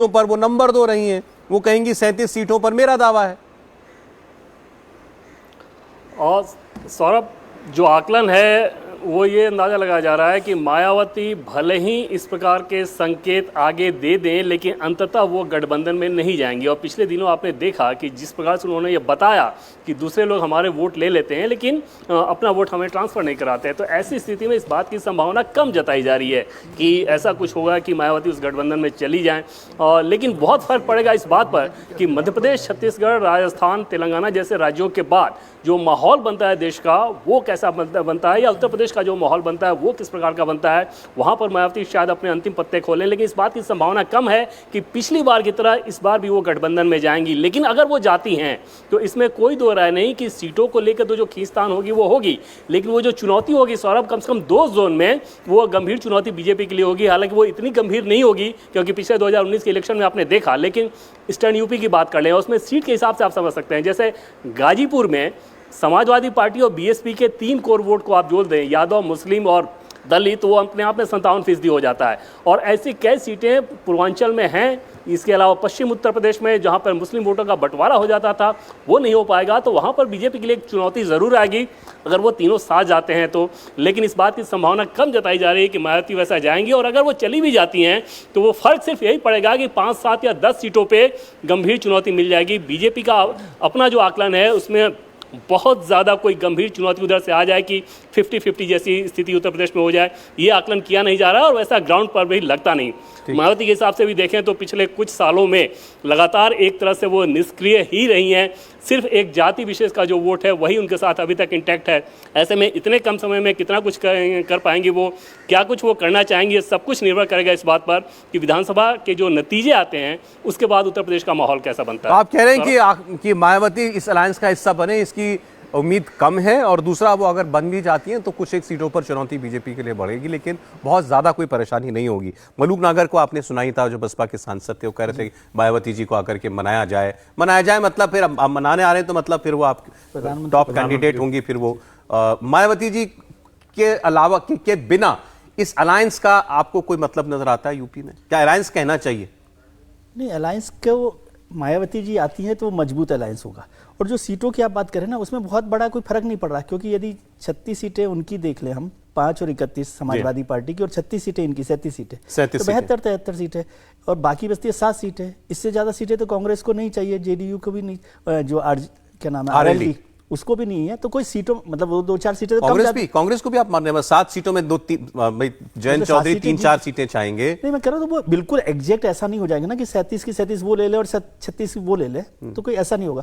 पर वो नंबर 2 रही हैं। वो कहेंगी 37 सीटों पर मेरा दावा है। और सौरभ, जो आकलन है वो ये अंदाज़ा लगाया जा रहा है कि मायावती भले ही इस प्रकार के संकेत आगे दे दें, लेकिन अंततः वो गठबंधन में नहीं जाएंगी। और पिछले दिनों आपने देखा कि जिस प्रकार से उन्होंने ये बताया कि दूसरे लोग हमारे वोट ले लेते हैं लेकिन अपना वोट हमें ट्रांसफ़र नहीं कराते हैं, तो ऐसी स्थिति में इस बात की संभावना कम जताई जा रही है कि ऐसा कुछ होगा कि मायावती उस गठबंधन में चली जाएँ। लेकिन बहुत फ़र्क पड़ेगा इस बात पर कि मध्य प्रदेश, छत्तीसगढ़, राजस्थान, तेलंगाना जैसे राज्यों के बाद जो माहौल बनता है देश का वो कैसा बनता है, या उत्तर प्रदेश का जो माहौल बनता है वो किस प्रकार का बनता है, वहां पर मायावती शायद अपने अंतिम पत्ते खोलें। लेकिन इस बात की संभावना कम है कि पिछली बार की तरह इस बार भी वो गठबंधन में जाएंगी। लेकिन अगर वो जाती हैं तो इसमें कोई दो राय नहीं कि सीटों को लेकर तो जो खींचतान होगी वो होगी, लेकिन वो जो चुनौती होगी सौरभ, कम से कम 2 जोन में वो गंभीर चुनौती बीजेपी के लिए होगी। हालांकि वो इतनी गंभीर नहीं होगी क्योंकि पिछले 2019 के इलेक्शन में आपने देखा। लेकिन ईस्टर्न यूपी की बात कर लें, उसमें सीट के हिसाब से आप समझ सकते हैं। जैसे गाजीपुर में समाजवादी पार्टी और बीएसपी के 3 कोर वोट को आप जोड़ दें, यादव, मुस्लिम और दलित, वो अपने आप में 57% हो जाता है। और ऐसी कई सीटें पूर्वांचल में हैं। इसके अलावा पश्चिम उत्तर प्रदेश में जहां पर मुस्लिम वोटों का बंटवारा हो जाता था वो नहीं हो पाएगा, तो वहां पर बीजेपी के लिए एक चुनौती ज़रूर आएगी अगर वो तीनों साथ जाते हैं तो। लेकिन इस बात की संभावना कम जताई जा रही है कि मायावती वैसा जाएंगी। और अगर वो चली भी जाती हैं तो वो फर्क सिर्फ यही पड़ेगा कि 5, 7 या 10 सीटों पर गंभीर चुनौती मिल जाएगी। बीजेपी का अपना जो आकलन है उसमें बहुत ज़्यादा कोई गंभीर चुनौती उधर से आ जाए कि 50-50 जैसी स्थिति उत्तर प्रदेश में हो जाए, ये आकलन किया नहीं जा रहा और वैसा ग्राउंड पर भी लगता नहीं। मायावती के हिसाब से भी देखें तो पिछले कुछ सालों में लगातार एक तरह से वो निष्क्रिय ही रही हैं। सिर्फ एक जाति विशेष का जो वोट है वही उनके साथ अभी तक इंटैक्ट है। ऐसे में इतने कम समय में कितना कुछ कर पाएंगी, वो क्या कुछ वो करना चाहेंगी, सब कुछ निर्भर करेगा इस बात पर कि विधानसभा के जो नतीजे आते हैं उसके बाद उत्तर प्रदेश का माहौल कैसा बनता है। आप कह रहे हैं कि मायावती इस अलायंस का हिस्सा बने, इसकी उम्मीद कम है। और दूसरा, वो अगर बन भी जाती हैं तो कुछ एक सीटों पर चुनौती बीजेपी के लिए बढ़ेगी, लेकिन बहुत ज्यादा कोई परेशानी नहीं होगी। मलूक नागर को आपने सुना ही था, जो बसपा के सांसद थे, वो कह रहे थे कि मायावती जी को आकर के मनाया जाए मतलब फिर आप मनाने आ रहे हैं तो मतलब फिर वो आप टॉप कैंडिडेट होंगी। फिर वो मायावती जी के अलावा के बिना इस अलायंस का आपको कोई मतलब नजर आता है यूपी में? क्या अलायंस कहना चाहिए? नहीं, अलायंस को मायावती जी आती हैं तो मजबूत अलायंस होगा। और जो सीटों की आप बात करें ना, उसमें बहुत बड़ा कोई फर्क नहीं पड़ रहा, क्योंकि यदि 36 सीटें उनकी देख लें हम, 5 और 31 समाजवादी पार्टी की, और 36 सीटें इनकी, 37 सीटें, तो 72-73 सीटें, और बाकी बचती है 7 सीटें। इससे ज्यादा सीटें तो कांग्रेस को नहीं चाहिए, जेडीयू को भी नहीं, जो क्या नाम है, आरएलडी, उसको भी नहीं है। तो कोई सीटों मतलब वो 2-4 सीटें तो कांग्रेस को भी आप मान रहे हैं 7 सीटों में 2-3 जयंत चौधरी 3-4 सीटें चाहेंगे। नहीं, मैं कह रहा हूं तो वो बिल्कुल एग्जैक्ट ऐसा नहीं हो जाएगा ना कि 37 की 37 वो ले ले और 36 वो ले ले, तो कोई ऐसा नहीं होगा।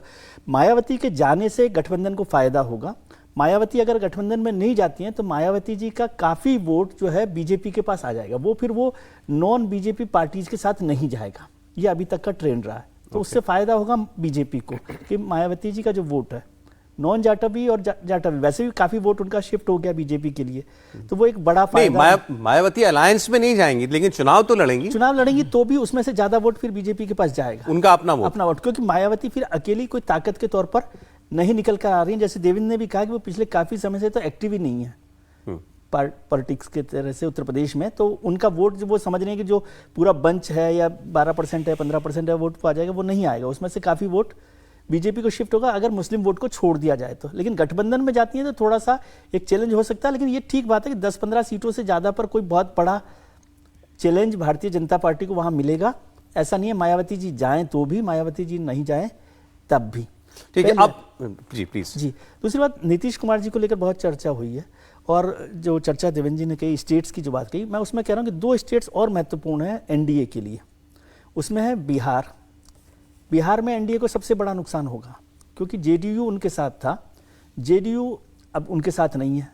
मायावती के जाने से गठबंधन को फायदा होगा। मायावती अगर गठबंधन में नहीं जाती हैं तो मायावती जी का काफी वोट जो है बीजेपी के पास आ जाएगा। वो फिर वो नॉन बीजेपी पार्टीज के साथ नहीं जाएगा, ये अभी तक का ट्रेंड रहा है। तो उससे फायदा होगा बीजेपी को कि मायावती जी का जो वोट है, नॉन जाटवी और जाटवी, वैसे भी काफी वोट उनका शिफ्ट हो गया बीजेपी के लिए, तो वो एक बड़ा फायदा। मायावती अलायंस में नहीं जाएंगी, लेकिन चुनाव तो लड़ेंगी। चुनाव लड़ेंगी तो भी उसमें से ज्यादा वोट फिर बीजेपी के पास जाएगा, उनका अपना वोट, क्योंकि मायावती फिर अकेली कोई ताकत के तौर पर नहीं निकल कर आ रही है। जैसे देवेंद्र ने भी कहा कि वो पिछले काफी समय से तो एक्टिव ही नहीं है पॉलिटिक्स के तरह से उत्तर प्रदेश में। तो उनका वोट जो वो समझ रहे हैं कि जो पूरा बंच है या 12% है, 15% है वोट आ जाएगा, वो नहीं आएगा। उसमें से काफी वोट बीजेपी को शिफ्ट होगा अगर मुस्लिम वोट को छोड़ दिया जाए तो। लेकिन गठबंधन में जाती है तो थोड़ा सा एक चैलेंज हो सकता है। लेकिन ये ठीक बात है कि 10-15 सीटों से ज्यादा पर कोई बहुत बड़ा चैलेंज भारतीय जनता पार्टी को वहां मिलेगा ऐसा नहीं है। मायावती जी जाएं तो भी, मायावती जी नहीं जाएं तब भी। ठीक है, अब जी प्लीज। जी, दूसरी बात, नीतीश कुमार जी को लेकर बहुत चर्चा हुई है, और जो चर्चा देवेंद्र जी ने कही स्टेट्स की जो बात कही, मैं उसमें कह रहा हूं कि 2 स्टेट्स और महत्वपूर्ण है एनडीए के लिए। उसमें है बिहार। बिहार में एनडीए को सबसे बड़ा नुकसान होगा, क्योंकि जेडीयू उनके साथ था, जेडीयू अब उनके साथ नहीं है।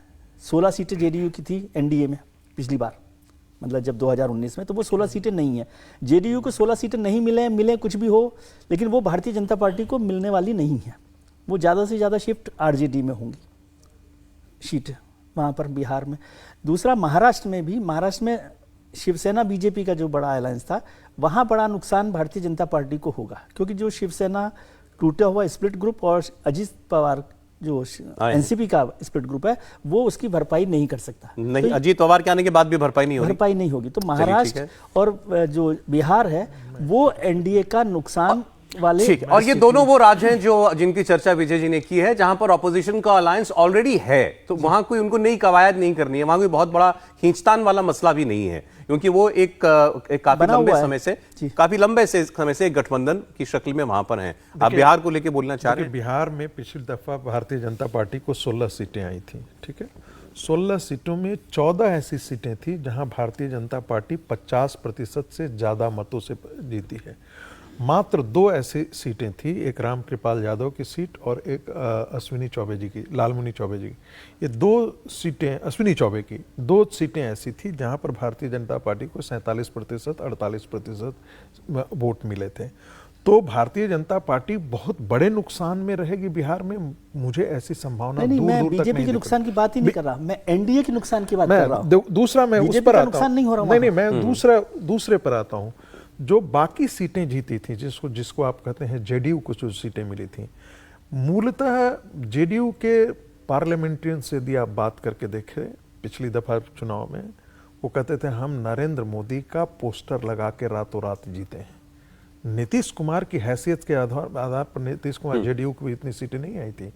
16 सीटें जेडीयू की थी एनडीए में पिछली बार, मतलब जब 2019 में, तो वो 16 सीटें नहीं है। जेडीयू को 16 सीटें नहीं मिले कुछ भी हो, लेकिन वो भारतीय जनता पार्टी को मिलने वाली नहीं है। वो ज़्यादा से ज़्यादा शिफ्ट आरजेडी में होंगी सीटें वहाँ पर बिहार में। दूसरा, महाराष्ट्र में भी, महाराष्ट्र में शिवसेना बीजेपी का जो बड़ा अलायंस था, वहाँ बड़ा नुकसान भारतीय जनता पार्टी को होगा, क्योंकि जो शिवसेना टूटा हुआ स्प्लिट ग्रुप और अजित पवार जो एनसीपी का स्प्लिट ग्रुप है वो उसकी भरपाई नहीं कर सकता। नहीं, अजीत पवार के आने के बाद भी भरपाई नहीं होगी। तो महाराष्ट्र और जो बिहार है वो एनडीए का नुकसान वाले। ठीक, और ये दोनों वो राज्य हैं जो जिनकी चर्चा विजय जी ने की है, जहां पर ऑपोजिशन का अलायंस ऑलरेडी है, तो वहां कोई उनको नई कवायद नहीं करनी है, वहां कोई बहुत बड़ा खींचतान वाला मसला भी नहीं है, क्योंकि वो एक काफी लंबे समय से एक गठबंधन की शक्ल में वहां पर हैं। आप बिहार को लेकर बोलना चाह रहे हैं? बिहार में पिछली दफा भारतीय जनता पार्टी को 16 सीटें आई थी, ठीक है। 16 सीटों में 14 ऐसी सीटें थी जहां भारतीय जनता पार्टी 50% से ज्यादा मतों से जीती है। मात्र 2 ऐसी सीटें थी, एक राम कृपाल यादव की सीट और एक अश्विनी चौबे जी की, लालमुनि चौबे जी की। ये 2 सीटें, अश्विनी चौबे की 2 सीटें ऐसी थी जहां पर भारतीय जनता पार्टी को 47%, 48% वोट मिले थे। तो भारतीय जनता पार्टी बहुत बड़े नुकसान में रहेगी बिहार में, मुझे ऐसी संभावना नहीं, दूर मैं दूर तक बीजेपी नहीं के नुकसान की बात ही नहीं कर रहा, मैं एनडीए के नुकसान की बात कर रहा हूं। दूसरा मैं उस पर आता हूं, नहीं हो रहा। नहीं, मैं दूसरे पर आता हूं। जो बाकी सीटें जीती थी, जिसको आप कहते हैं जेडीयू को जो सीटें मिली थी, मूलतः जेडीयू के पार्लियामेंट्रियन से यदि आप बात करके देखें पिछली दफा चुनाव में, वो कहते थे हम नरेंद्र मोदी का पोस्टर लगा के रातों रात जीते हैं। नीतीश कुमार की हैसियत के आधार पर नीतीश कुमार, जेडीयू को इतनी सीटें नहीं आई थी,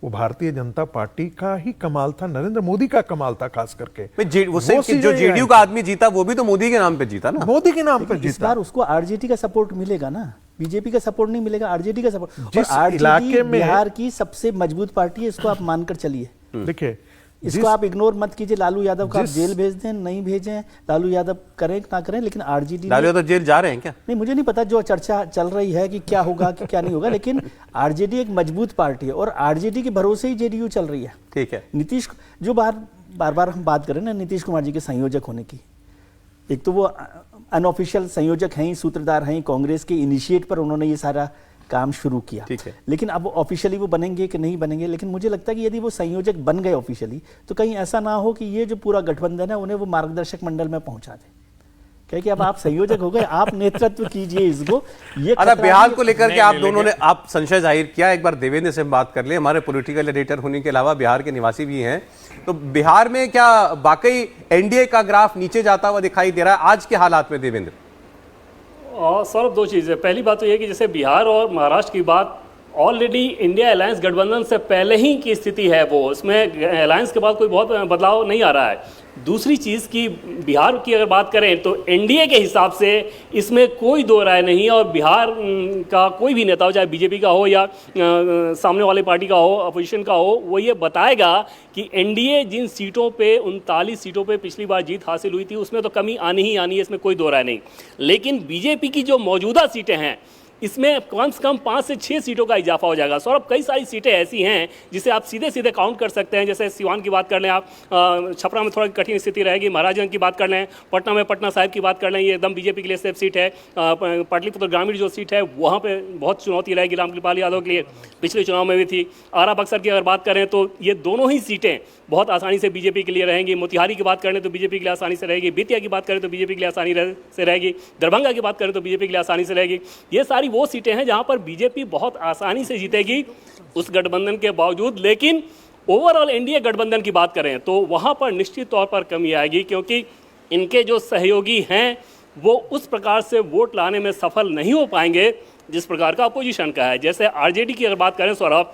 वो भारतीय जनता पार्टी का ही कमाल था, नरेंद्र मोदी का कमाल था खास करके। जो जेडीयू का आदमी जीता वो भी तो मोदी के नाम पे जीता ना, मोदी के नाम पे जीता। इस बार उसको आरजेडी का सपोर्ट मिलेगा ना, बीजेपी का सपोर्ट नहीं मिलेगा, आरजेडी का सपोर्ट। जिस इलाके में बिहार की सबसे मजबूत पार्टी है, इसको आप मानकर चलिए। देखिए, इसको आप इग्नोर मत कीजिए। लालू यादव का जेल भेज दें, नहीं भेजें, लालू यादव करें ना करें, लेकिन आरजेडी, लालू यादव जेल जा रहे हैं क्या? नहीं, मुझे नहीं पता, जो चर्चा चल रही है कि क्या होगा कि क्या नहीं होगा, लेकिन आरजेडी एक मजबूत पार्टी है और आरजेडी के भरोसे ही जेडीयू चल रही है। ठीक है। नीतीश, जो बार बार हम बात करें ना नीतीश कुमार जी के संयोजक होने की, एक तो वो अनऑफिशियल संयोजक हैं, सूत्रधार हैं, कांग्रेस के इनिशिएट पर उन्होंने ये सारा काम शुरू किया। ठीक है। लेकिन अब ऑफिशियली वो बनेंगे कि नहीं बनेंगे, लेकिन मुझे लगता है कि यदि वो संयोजक बन गए ऑफिशियली, तो कहीं ऐसा ना हो कि ये जो पूरा गठबंधन है उन्हें वो मार्गदर्शक मंडल में पहुंचा दे, क्योंकि अब आप संयोजक हो गए, आप नेतृत्व कीजिए इसको। ये बिहार को लेकर के आप दोनों ने आप संशय जाहिर किया। एक बार देवेंद्र से हम बात कर ले, हमारे पॉलिटिकल एडिटर होने के अलावा बिहार के निवासी भी हैं, तो बिहार में क्या वाकई एनडीए का ग्राफ नीचे जाता हुआ दिखाई दे रहा है आज के हालात में? देवेंद्र, सौरभ, 2 चीज़ें। पहली बात तो ये कि जैसे बिहार और महाराष्ट्र की बात, ऑलरेडी इंडिया अलायंस गठबंधन से पहले ही की स्थिति है, वो उसमें अलायंस के बाद कोई बहुत बदलाव नहीं आ रहा है। दूसरी चीज़ की बिहार की अगर बात करें तो एनडीए के हिसाब से इसमें कोई दो राय नहीं है, और बिहार का कोई भी नेता हो, चाहे बीजेपी का हो या सामने वाली पार्टी का हो, अपोजिशन का हो, वो ये बताएगा कि एनडीए जिन सीटों पे 39 सीटों पे पिछली बार जीत हासिल हुई थी उसमें तो कमी आनी ही आनी है, इसमें कोई दो राय नहीं। लेकिन बीजेपी की जो मौजूदा सीटें हैं इसमें कम से कम 5 से 6 सीटों का इजाफा हो जाएगा। सौरभ, कई सारी सीटें ऐसी हैं जिसे आप सीधे सीधे काउंट कर सकते हैं। जैसे सिवान की बात कर लें आप, छपरा में थोड़ा कठिन स्थिति रहेगी, महाराजगंज की बात कर लें, पटना में पटना साहिब की बात कर लें, ये एकदम बीजेपी के लिए सेफ सीट है। पाटलिपुत्र ग्रामीण जो सीट है वहाँ पर बहुत चुनौती रहेगी राम कृपाल यादव के लिए, पिछले चुनाव में भी थी। आरा बक्सर की अगर बात करें तो ये दोनों ही सीटें बहुत आसानी से बीजेपी के लिए रहेंगी। मोतिहारी की बात करें तो बीजेपी के लिए आसानी से रहेगी, बेतिया की बात करें तो बीजेपी के लिए आसानी से रहेगी, दरभंगा की बात करें तो बीजेपी के लिए आसानी से रहेगी। ये सारी वो सीटें हैं जहां पर बीजेपी बहुत आसानी से जीतेगी उस गठबंधन के बावजूद। लेकिन ओवरऑल एनडीए गठबंधन की बात करें तो वहां पर निश्चित तौर पर कमी आएगी, क्योंकि इनके जो सहयोगी हैं वो उस प्रकार से वोट लाने में सफल नहीं हो पाएंगे जिस प्रकार का अपोजिशन का है। जैसे आरजेडी की अगर बात करें सौरभ,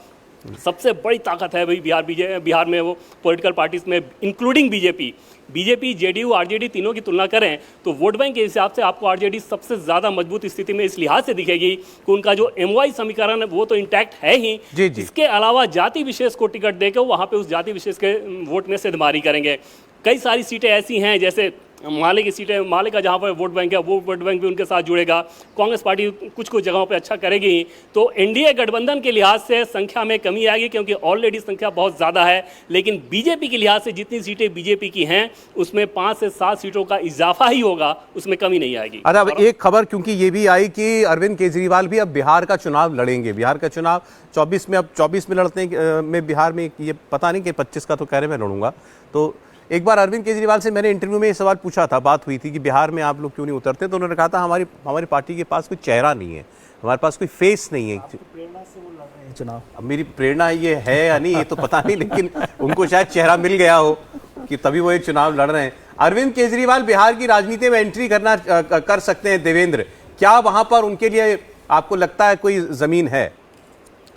सबसे बड़ी ताकत है भाई बिहार में वो पॉलिटिकल पार्टीज में, इंक्लूडिंग बीजेपी, जेडीयू, आरजेडी तीनों की तुलना करें तो वोट बैंक के हिसाब से आपको आरजेडी सबसे ज़्यादा मजबूत स्थिति में इस लिहाज से दिखेगी कि उनका जो एमवाई समीकरण है वो तो इंटैक्ट है ही, इसके अलावा जाति विशेष को टिकट देकर वहाँ पे उस जाति विशेष के वोट में सिद्धमारी करेंगे। कई सारी सीटें ऐसी हैं, जैसे माले की सीटें, माले का जहाँ पर वोट बैंक है वो वोट बैंक भी उनके साथ जुड़ेगा। कांग्रेस पार्टी कुछ जगहों पे अच्छा करेगी ही। तो एनडीए गठबंधन के लिहाज से संख्या में कमी आएगी, क्योंकि ऑलरेडी संख्या बहुत ज़्यादा है। लेकिन बीजेपी के लिहाज से जितनी सीटें बीजेपी की हैं उसमें 5 से 7 सीटों का इजाफा ही होगा, उसमें कमी नहीं आएगी। अब एक खबर क्योंकि ये भी आई कि अरविंद केजरीवाल भी अब बिहार का चुनाव लड़ेंगे। बिहार का चुनाव 24 में, अब 24 में लड़ते हैं में बिहार में, ये पता नहीं कि 25 का तो कह रहे मैं लड़ूंगा। तो एक बार अरविंद केजरीवाल से मैंने इंटरव्यू में ये सवाल पूछा था, बात हुई थी कि बिहार में आप लोग क्यों नहीं उतरते, तो उन्होंने कहा था हमारी पार्टी के पास कोई चेहरा नहीं है, हमारे पास कोई फेस नहीं है। प्रेरणा से वो लड़ रहे हैं चुनाव। अब मेरी प्रेरणा ये है या नहीं ये तो पता नहीं, लेकिन उनको शायद चेहरा मिल गया हो कि तभी वो ये चुनाव लड़ रहे हैं। अरविंद केजरीवाल बिहार की राजनीति में एंट्री कर सकते हैं देवेंद्र, क्या वहां पर उनके लिए आपको लगता है कोई जमीन है?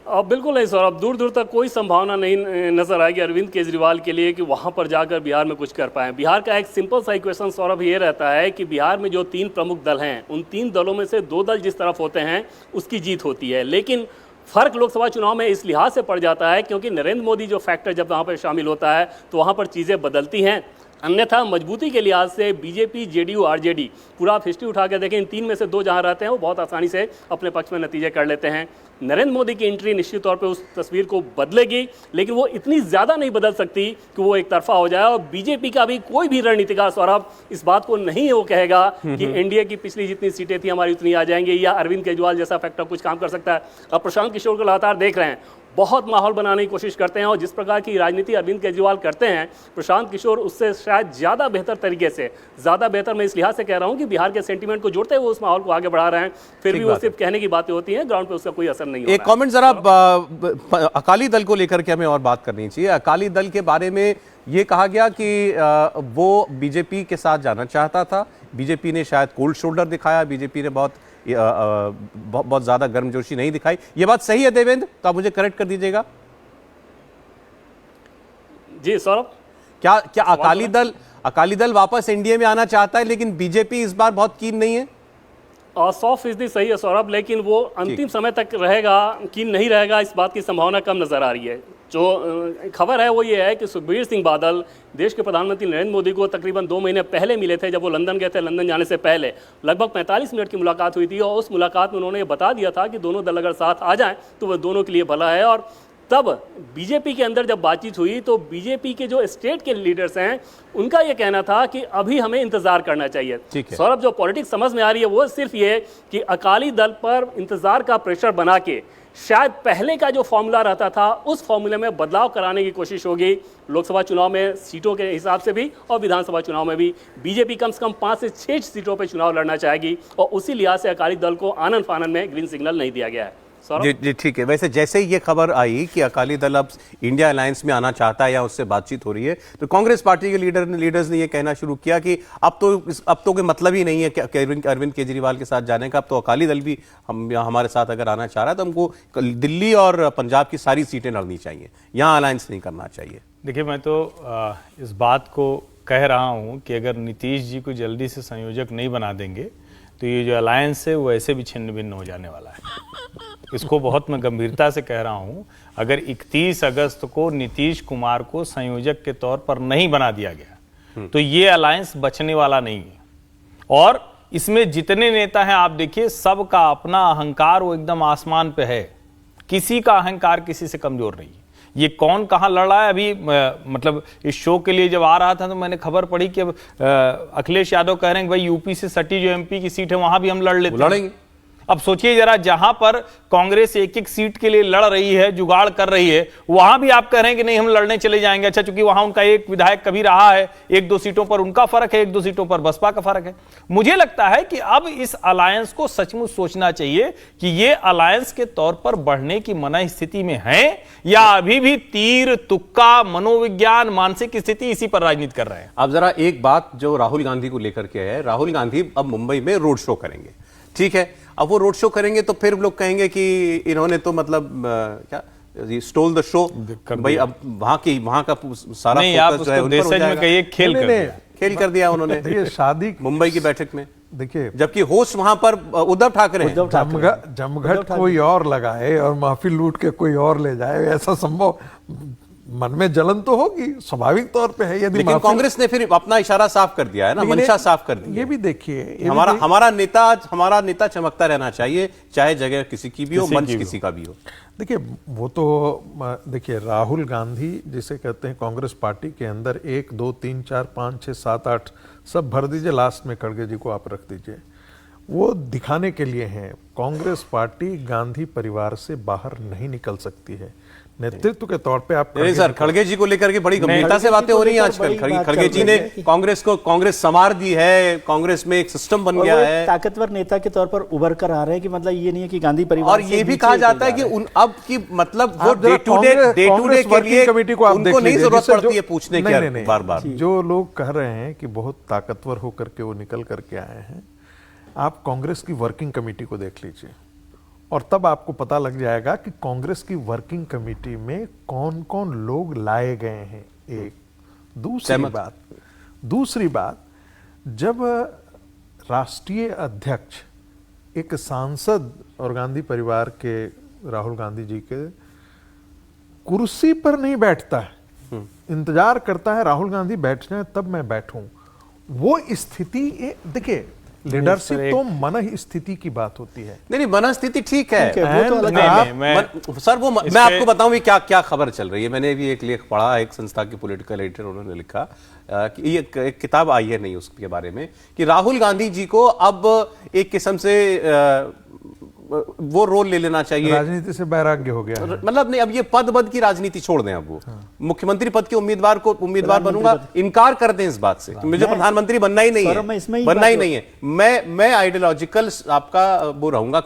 अब बिल्कुल नहीं सौरभ, दूर दूर तक कोई संभावना नहीं नजर आएगी अरविंद केजरीवाल के लिए कि वहां पर जाकर बिहार में कुछ कर पाएं। बिहार का एक सिंपल सा इक्वेशन सौरभ ये रहता है कि बिहार में जो 3 प्रमुख दल हैं, उन 3 दलों में से 2 दल जिस तरफ होते हैं उसकी जीत होती है। लेकिन फर्क लोकसभा चुनाव में इस लिहाज से पड़ जाता है क्योंकि नरेंद्र मोदी जो फैक्टर जब वहाँ पर शामिल होता है तो वहाँ पर चीज़ें बदलती हैं। अन्यथा मजबूती के लिहाज से बीजेपी, जेडीयू, आरजेडी, पूरा आप हिस्ट्री उठा के देखें, इन 3 में से 2 जहां रहते हैं वो बहुत आसानी से अपने पक्ष में नतीजे कर लेते हैं। नरेंद्र मोदी की एंट्री निश्चित तौर पे उस तस्वीर को बदलेगी, लेकिन वो इतनी ज़्यादा नहीं बदल सकती कि वो एक तरफा हो जाए। और बीजेपी का भी कोई भी रणनीतिकार सौरभ इस बात को नहीं वो कहेगा कि एनडीए की पिछली जितनी सीटें थी हमारी उतनी आ जाएंगी या अरविंद केजरीवाल जैसा फैक्टर कुछ काम कर सकता है। अब प्रशांत किशोर को लगातार देख रहे हैं, बहुत माहौल बनाने की कोशिश करते हैं और जिस प्रकार की राजनीति अरविंद केजरीवाल करते हैं, प्रशांत किशोर उससे शायद ज़्यादा बेहतर तरीके से, ज़्यादा बेहतर मैं इस लिहाज से कह रहा हूं कि बिहार के सेंटीमेंट को जोड़ते हुए उस माहौल को आगे बढ़ा रहे हैं। फिर भी वो सिर्फ कहने की बातें होती हैं, ग्राउंड पे उसका कोई असर नहीं होता। एक कमेंट जरा अकाली दल को लेकर के हमें और बात करनी चाहिए। अकाली दल के बारे में ये कहा गया कि वो बीजेपी के साथ जाना चाहता था, बीजेपी ने शायद कोल्ड शोल्डर दिखाया, बीजेपी ने बहुत ज्यादा गर्मजोशी नहीं दिखाई। ये बात सही है देवेंद्र? तो आप मुझे करेक्ट कर दीजिएगा। जी सौरभ, क्या अकाली दल वापस एनडीए में आना चाहता है लेकिन बीजेपी इस बार बहुत कीन नहीं है? 100% सही है सौरभ, लेकिन वो अंतिम समय तक रहेगा कि नहीं रहेगा इस बात की संभावना कम नजर आ रही है। जो खबर है वो ये है कि सुखबीर सिंह बादल देश के प्रधानमंत्री नरेंद्र मोदी को तकरीबन 2 महीने पहले मिले थे। जब वो लंदन गए थे, लंदन जाने से पहले लगभग 45 मिनट की मुलाकात हुई थी और उस मुलाकात में उन्होंने ये बता दिया था कि दोनों दल अगर साथ आ जाएं तो वह दोनों के लिए भला है। और तब बीजेपी के अंदर जब बातचीत हुई तो बीजेपी के जो स्टेट के लीडर्स हैं उनका ये कहना था कि अभी हमें इंतजार करना चाहिए। सौरभ, जो पॉलिटिक्स समझ में आ रही है वो सिर्फ ये कि अकाली दल पर इंतजार का प्रेशर बना के शायद पहले का जो फॉर्मूला रहता था उस फॉर्मूले में बदलाव कराने की कोशिश होगी। लोकसभा चुनाव में सीटों के हिसाब से भी और विधानसभा चुनाव में भी बीजेपी कम से कम 5 से 6 सीटों पर चुनाव लड़ना चाहेगी और उसी लिहाज से अकाली दल को आनन फानन में ग्रीन सिग्नल नहीं दिया गया है। जी ठीक है। वैसे जैसे ही ये खबर आई कि अकाली दल अब इंडिया अलायंस में आना चाहता है या उससे बातचीत हो रही है, तो कांग्रेस पार्टी के लीडर्स ने ये कहना शुरू किया कि अब तो कोई मतलब ही नहीं है कि अरविंद केजरीवाल के साथ जाने का। अब तो अकाली दल भी हमारे साथ अगर आना चाह रहा है तो हमको दिल्ली और पंजाब की सारी सीटें लड़नी चाहिए, यहाँ अलायंस नहीं करना चाहिए। देखिए, मैं तो इस बात को कह रहा हूँ कि अगर नीतीश जी को जल्दी से संयोजक नहीं बना देंगे तो ये जो अलायंस है वो ऐसे भी छिन्न भिन्न हो जाने वाला है। इसको बहुत मैं गंभीरता से कह रहा हूं। अगर 31 अगस्त को नीतीश कुमार को संयोजक के तौर पर नहीं बना दिया गया तो ये अलायंस बचने वाला नहीं है। और इसमें जितने नेता हैं आप देखिए, सबका अपना अहंकार वो एकदम आसमान पे है, किसी का अहंकार किसी से कमजोर नहीं है। ये कौन कहां लड़ रहा है अभी मतलब इस शो के लिए जब आ रहा था तो मैंने खबर पढ़ी कि अब अखिलेश यादव कह रहे हैं कि भाई यूपी से सटी जो एमपी की सीट है वहां भी हम लड़ लेते हैं। अब सोचिए जरा, जहां पर कांग्रेस एक एक सीट के लिए लड़ रही है, जुगाड़ कर रही है, वहां भी आप कह रहे हैं कि नहीं हम लड़ने चले जाएंगे। अच्छा, चूंकि वहां उनका एक विधायक कभी रहा है, 1-2 सीटों पर उनका फर्क है, 1-2 सीटों पर बसपा का फर्क है। मुझे लगता है कि अब इस अलायंस को सचमुच सोचना चाहिए कि ये अलायंस के तौर पर बढ़ने की मना स्थिति में है या अभी भी तीर तुक्का, मनोविज्ञान, मानसिक स्थिति इसी पर राजनीति कर रहे हैं। अब जरा एक बात जो राहुल गांधी को लेकर के है, राहुल गांधी अब मुंबई में रोड शो करेंगे, ठीक है। अब वो रोड शो करेंगे तो फिर लोग कहेंगे कि इन्होंने तो मतलब क्या स्टोल द शो भाई। अब वहां का सारा फोकस जो है उन पर हो जाएगा। खेल कर दिया उन्होंने। देखिए, शादी मुंबई की बैठक में, देखिए, जबकि होस्ट वहां पर उद्धव ठाकरे हैं। जमघट कोई और लगाए और महफिल लूट के कोई और ले जाए, ऐसा संभव? मन में जलन तो होगी, स्वाभाविक तौर पे है। यदि लेकिन कांग्रेस ने फिर अपना इशारा साफ कर दिया है ना, मंशा साफ कर दी। ये भी देखिए, हमारा नेता चमकता रहना चाहिए, चाहे जगह किसी की भी हो, मंच किसी का भी हो। देखिए, वो तो देखिए, राहुल गांधी जिसे कहते हैं कांग्रेस पार्टी के अंदर 1, 2, 3, 4, 5, 6, 7, 8 सब भर दीजिए, लास्ट में खड़गे जी को आप रख दीजिए। वो दिखाने के लिए हैं। कांग्रेस पार्टी गांधी परिवार से बाहर नहीं निकल सकती है। नेतृत्व के तौर पे आप नहीं सर, खड़गे जी को लेकर के बड़ी गंभीरता से बातें हो रही हैं आजकल। खड़गे जी ने कांग्रेस संवार दी है, कांग्रेस में एक सिस्टम बन गया है, ताकतवर नेता के तौर पर उभर कर आ रहे हैं कि मतलब ये नहीं है कि गांधी परिवार और ये भी कहा जाता है कि अब की मतलब वो डे टू डे के लिए कमेटी को आप उनको नहीं जरूरत पड़ती है पूछने की बार बार। जो लोग कह रहे हैं कि बहुत ताकतवर होकर के वो निकल करके आए हैं, आप कांग्रेस की वर्किंग कमेटी को देख लीजिए और तब आपको पता लग जाएगा कि कांग्रेस की वर्किंग कमेटी में कौन कौन लोग लाए गए हैं। एक दूसरी बात, जब राष्ट्रीय अध्यक्ष एक सांसद और गांधी परिवार के राहुल गांधी जी के कुर्सी पर नहीं बैठता है, इंतजार करता है राहुल गांधी बैठ जाए तब मैं बैठूं, वो स्थिति देखिए लीडरशिप तो मन स्थिति की बात होती है। नहीं मन स्थिति ठीक है, वो तो अलग सर वो मैं आपको बताऊं भी क्या क्या खबर चल रही है। मैंने भी एक लेख पढ़ा, एक संस्था की पॉलिटिकल एडिटर उन्होंने लिखा कि ये एक किताब आई है नहीं उसके बारे में, कि राहुल गांधी जी को अब एक किस्म से वो रोल ले लेना चाहिए, राजनीति से वैराग्य हो गया, मतलब नहीं अब ये पद की राजनीति छोड़ दें, अब वो मुख्यमंत्री पद के उम्मीदवार बनूंगा, इनकार कर दें इस बात से कि मुझे प्रधानमंत्री बनना ही नहीं है, बनना ही नहीं है, मैं आइडियोलॉजिकल आपका वो रहूंगा,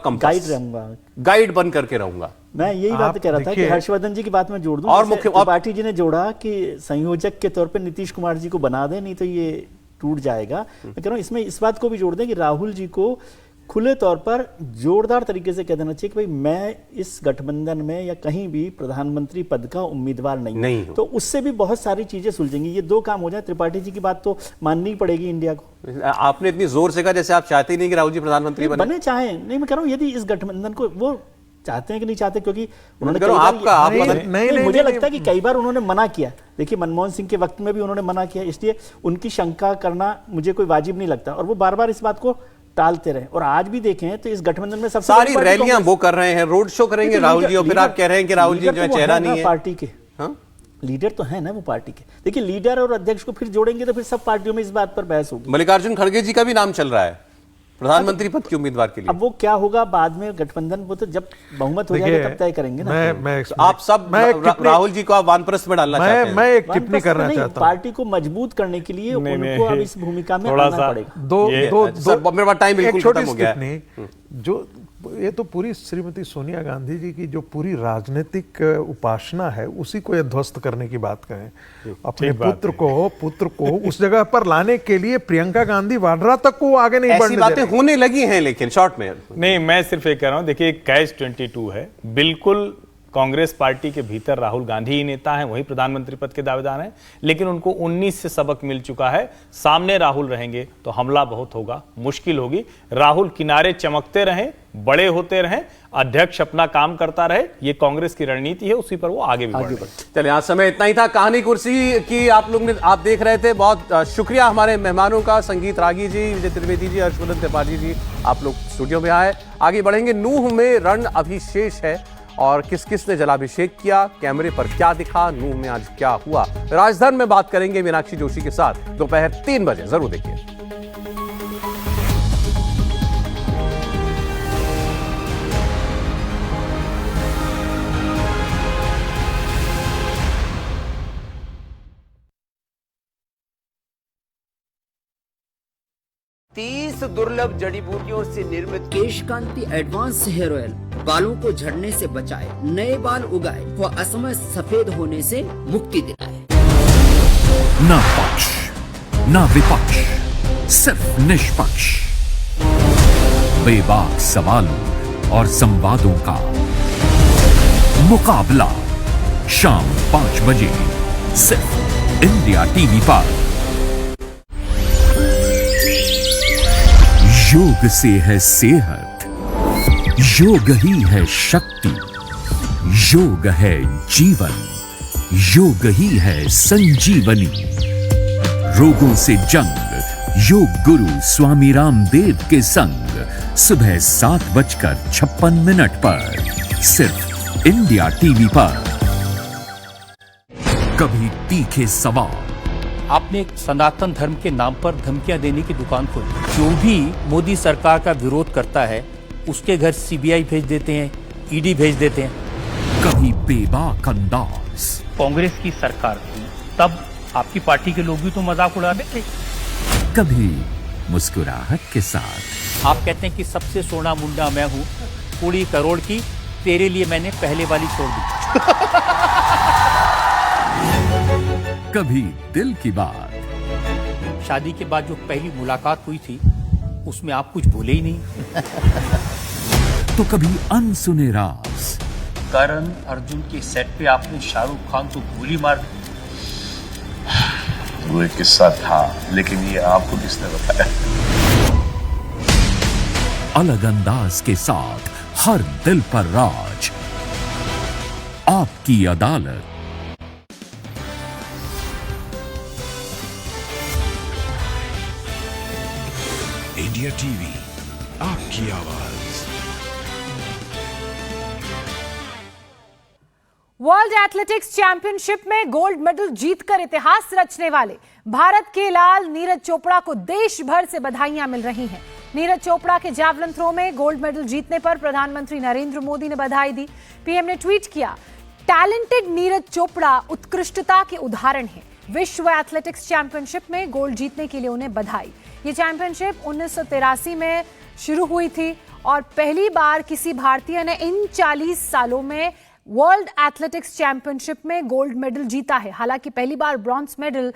गाइड बन करके रहूंगा। मैं यही बात कह रहा था कि हर्षवर्धन जी की बात में जोड़ दूं, और त्रिपाठी जी ने जोड़ा कि संयोजक के तौर पर नीतीश कुमार जी को बना दें, नहीं तो ये टूट जाएगा। मैं कह रहा हूं इसमें इस बात को भी जोड़ दें कि राहुल जी को खुले तौर पर जोरदार तरीके से कह देना चाहिए कि भाई मैं इस गठबंधन में या कहीं भी प्रधानमंत्री पद का उम्मीदवार नहीं तो उससे भी बहुत सारी चीजें सुलझेंगी। ये दो काम हो जाए, त्रिपाठी जी की बात तो माननी पड़ेगी इंडिया को। आपने इतनी जोर से कहा जैसे आप चाहते ही नहीं कि राहुल जी प्रधानमंत्री बने चाहे नहीं, मैं कह रहा हूं यदि इस गठबंधन को वो चाहते हैं कि नहीं चाहते, क्योंकि उन्होंने मुझे लगता है कि कई बार उन्होंने मना किया। देखिए मनमोहन सिंह के वक्त में भी उन्होंने मना किया, इसलिए उनकी शंका करना मुझे कोई वाजिब नहीं लगता, और वो बार बार इस बात को टालते रहे। और आज भी देखें तो इस गठबंधन में सबसे सारी रैलियां वो कर रहे हैं, रोड शो करेंगे राहुल जी, और फिर आप कह रहे हैं कि राहुल जी जो चेहरा नहीं है पार्टी के। लीडर तो है ना वो पार्टी के। देखिए लीडर और अध्यक्ष को फिर जोड़ेंगे तो फिर सब पार्टियों में इस बात पर बहस होगी। मल्लिकार्जुन खड़गे जी का भी नाम चल रहा है प्रधानमंत्री पद के उम्मीदवार के लिए। अब वो क्या होगा बाद में गठबंधन, वो तो जब बहुमत हो जाएगा तब तय करेंगे ना। आप सब राहुल जी को आप वानप्रस्थ में डालना चाहते हैं। मैं एक टिप्पणी करना चाहता हूं, पार्टी को मजबूत करने के लिए उनको अब इस भूमिका में आना पड़ेगा। मेरा टाइम बिल्कुल खत्म हो गया है। जो ये तो पूरी श्रीमती सोनिया गांधी जी की जो पूरी राजनीतिक उपासना है उसी को ये ध्वस्त करने की बात करें। अपने पुत्र को उस जगह पर लाने के लिए प्रियंका गांधी वाड्रा तक को आगे नहीं बढ़ने दे रहे। ऐसी बातें होने लगी हैं, लेकिन शॉर्ट में नहीं, मैं सिर्फ ये कह रहा हूं, देखिए कैच 22 है। बिल्कुल कांग्रेस पार्टी के भीतर राहुल गांधी ही नेता हैं, वही प्रधानमंत्री पद के दावेदार हैं, लेकिन उनको 19 से सबक मिल चुका है। सामने राहुल रहेंगे तो हमला बहुत होगा, मुश्किल होगी। राहुल किनारे चमकते रहें, बड़े होते रहें, अध्यक्ष अपना काम करता रहे, ये कांग्रेस की रणनीति है, उसी पर वो आगे भी बढ़े। चलिए आज समय इतना ही था। कहानी कुर्सी की आप देख रहे थे। बहुत शुक्रिया हमारे मेहमानों का, संगीत रागी जी, विजय त्रिवेदी जी, हर्षवर्धन त्रिपाठी जी, आप लोग स्टूडियो में आए। आगे बढ़ेंगे। नूह में रण अभी शेष है और किस किस ने जलाभिषेक किया, कैमरे पर क्या दिखा, नूह में आज क्या हुआ, राजधर्म में बात करेंगे मीनाक्षी जोशी के साथ दोपहर 3 बजे। जरूर देखिए। दुर्लभ जड़ी बूटियों से निर्मित केश कांति एडवांस हेयर ऑयल बालों को झड़ने से बचाए, नए बाल उगाए व असमय सफेद होने से मुक्ति दिलाए। ना पक्ष ना विपक्ष, सिर्फ निष्पक्ष, बेबाक सवालों और संवादों का मुकाबला शाम 5 बजे सिर्फ इंडिया टीवी पर। योग से है सेहत, योग ही है शक्ति, योग है जीवन, योग ही है संजीवनी। रोगों से जंग योग गुरु स्वामी रामदेव के संग सुबह 7:56 पर सिर्फ इंडिया टीवी पर। कभी तीखे सवाल, आपने एक सनातन धर्म के नाम पर धमकियां देने की दुकान खोली। जो भी मोदी सरकार का विरोध करता है उसके घर सीबीआई भेज देते हैं, ईडी भेज देते हैं। कभी बेबाक अंदाज, कांग्रेस की सरकार थी, तब आपकी पार्टी के लोग भी तो मजाक उड़ाते थे। कभी मुस्कुराहट के साथ। आप कहते हैं कि सबसे सोना मुंडा मैं हूँ, 20 करोड़ की तेरे लिए मैंने पहले वाली छोड़ दी। कभी दिल की बात, शादी के बाद जो पहली मुलाकात हुई थी उसमें आप कुछ बोले ही नहीं। तो कभी अनसुने राज। करण अर्जुन के सेट पे आपने शाहरुख खान को गोली मार दी। वो एक किस्सा था, लेकिन ये आपको किसने बताया? अलग अंदाज के साथ हर दिल पर राज, आपकी अदालत। इंडिया टीवी, आपकी आवाज। वर्ल्ड एथलेटिक्स चैंपियनशिप में गोल्ड मेडल जीतकर इतिहास रचने वाले भारत के लाल नीरज चोपड़ा को देश भर से बधाइयां मिल रही हैं। नीरज चोपड़ा के जैवलिन थ्रो में गोल्ड मेडल जीतने पर प्रधानमंत्री नरेंद्र मोदी ने बधाई दी। पीएम ने ट्वीट किया, टैलेंटेड नीरज चोपड़ा उत्कृष्टता के उदाहरण हैं। विश्व एथलेटिक्स चैंपियनशिप में गोल्ड जीतने के लिए उन्हें बधाई। ये चैंपियनशिप 1983 में शुरू हुई थी और पहली बार किसी भारतीय ने इन 40 सालों में वर्ल्ड एथलेटिक्स चैंपियनशिप में गोल्ड मेडल जीता है। हालांकि पहली बार ब्रॉन्ज मेडल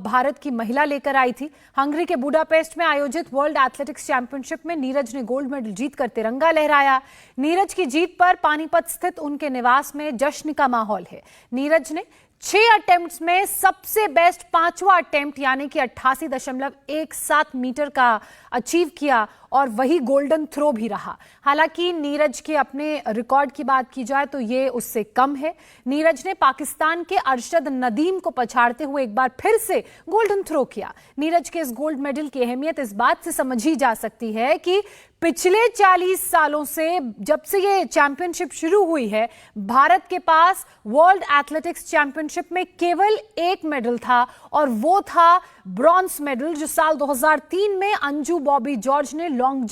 भारत की महिला लेकर आई थी। हंगरी के बुडापेस्ट में आयोजित वर्ल्ड एथलेटिक्स चैंपियनशिप में नीरज ने गोल्ड मेडल जीतकर तिरंगा लहराया। नीरज की जीत पर पानीपत स्थित उनके निवास में जश्न का माहौल है। नीरज ने 6 अटेम्प्ट्स में सबसे बेस्ट 5वां अटेम्प्ट यानी कि 88.17 मीटर का अचीव किया और वही गोल्डन थ्रो भी रहा। हालांकि नीरज के अपने रिकॉर्ड की बात की जाए तो ये उससे कम है। नीरज ने पाकिस्तान के अरशद नदीम को पछाड़ते हुए एक बार फिर से गोल्डन थ्रो किया। नीरज के इस गोल्ड मेडल की अहमियत इस बात से समझी जा सकती है कि पिछले 40 सालों से जब से ये चैंपियनशिप शुरू हुई है, भारत के पास वर्ल्ड एथलेटिक्स चैंपियनशिप में केवल एक मेडल था और वो था ब्रॉन्ज मेडल, जो साल 2003 में अंजू बॉबी जॉर्ज ने लॉन्ग